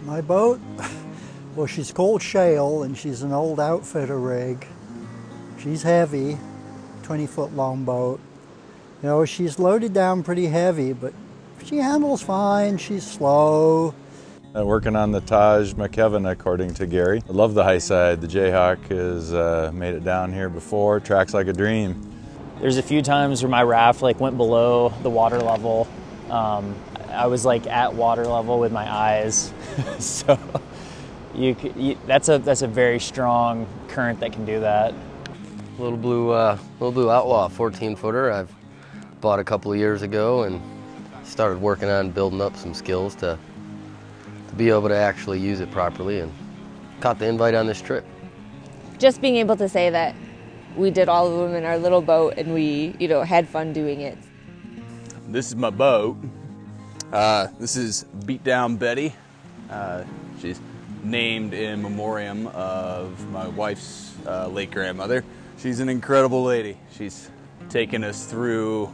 My boat, well, she's called Shale, and she's an old outfitter rig. She's heavy, 20-foot long boat. You know, she's loaded down pretty heavy, but she handles fine. She's slow. Working on the Taj McKevin, according to Gary. I love the high side. The Jayhawk has made it down here before. Tracks like a dream. There's a few times where my raft went below the water level. I was at water level with my eyes. So that's a very strong current that can do that. Little blue Outlaw 14-footer I've bought a couple of years ago and started working on building up some skills to be able to actually use it properly, and caught the invite on this trip. Just being able to say that we did all of them in our little boat and we, had fun doing it. This is my boat. This is Beat Down Betty. She's named in memoriam of my wife's late grandmother. She's an incredible lady. She's taken us through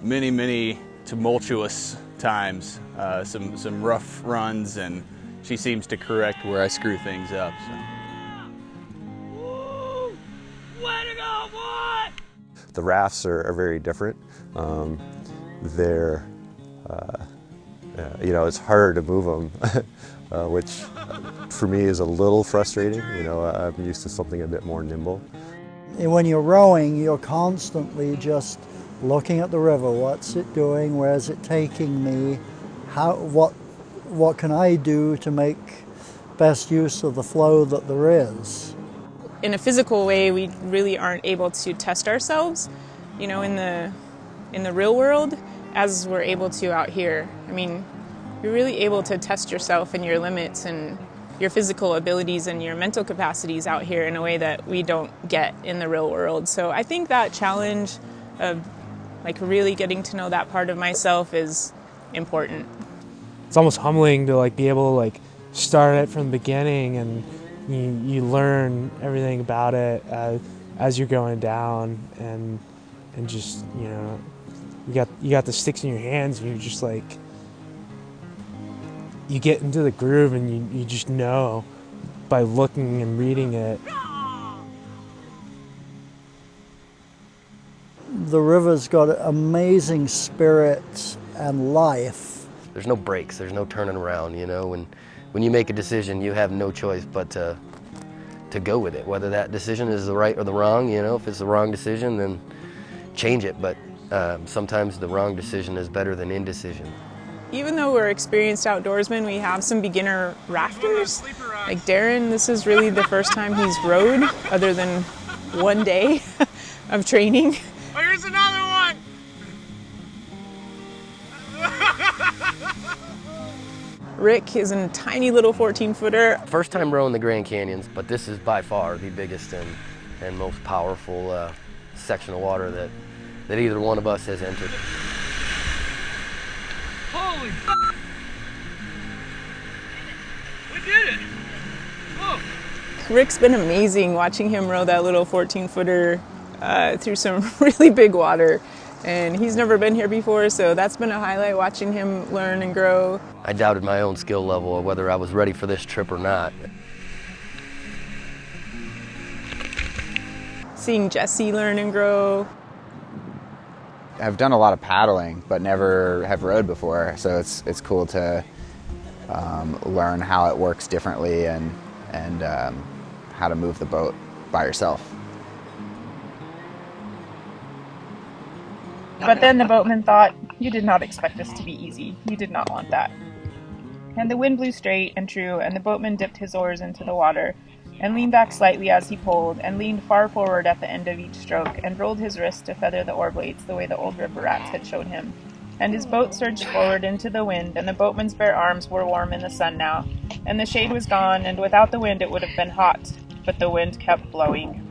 many, many tumultuous times, some rough runs, and she seems to correct where I screw things up. So. Woo! Way to go, boy! The rafts are very different. They're, it's harder to move them, which for me is a little frustrating. I'm used to something a bit more nimble. And when you're rowing, you're constantly just looking at the river. What's it doing? Where's it taking me? What can I do to make best use of the flow that there is? In a physical way, we really aren't able to test ourselves, in the real world, as we're able to out here. I mean, you're really able to test yourself and your limits and your physical abilities and your mental capacities out here in a way that we don't get in the real world. So I think that challenge of really getting to know that part of myself is important. It's almost humbling to be able to start it from the beginning, and you learn everything about it as you're going down, and just you got the sticks in your hands, and you're just you get into the groove, and you just know by looking and reading it. The river's got amazing spirit and life. There's no breaks, there's no turning around, When you make a decision, you have no choice but to go with it, whether that decision is the right or the wrong. If it's the wrong decision, then change it, but sometimes the wrong decision is better than indecision. Even though we're experienced outdoorsmen, we have some beginner rafters. Like Darren, this is really the first time he's rowed, other than one day of training. Oh, here's another one! Rick is a tiny little 14-footer. First time rowing the Grand Canyons, but this is by far the biggest and most powerful section of water that either one of us has entered. Holy f***! We did it! Whoa! Rick's been amazing watching him row that little 14-footer through some really big water. And he's never been here before, so that's been a highlight, watching him learn and grow. I doubted my own skill level of whether I was ready for this trip or not. Seeing Jesse learn and grow. I've done a lot of paddling, but never have rowed before, so it's cool to learn how it works differently and how to move the boat by yourself. But then the boatman thought, "You did not expect this to be easy. You did not want that." And the wind blew straight and true, and the boatman dipped his oars into the water, and leaned back slightly as he pulled, and leaned far forward at the end of each stroke, and rolled his wrist to feather the oar blades the way the old river rats had showed him. And his boat surged forward into the wind, and the boatman's bare arms were warm in the sun now, and the shade was gone, and without the wind it would have been hot, but the wind kept blowing.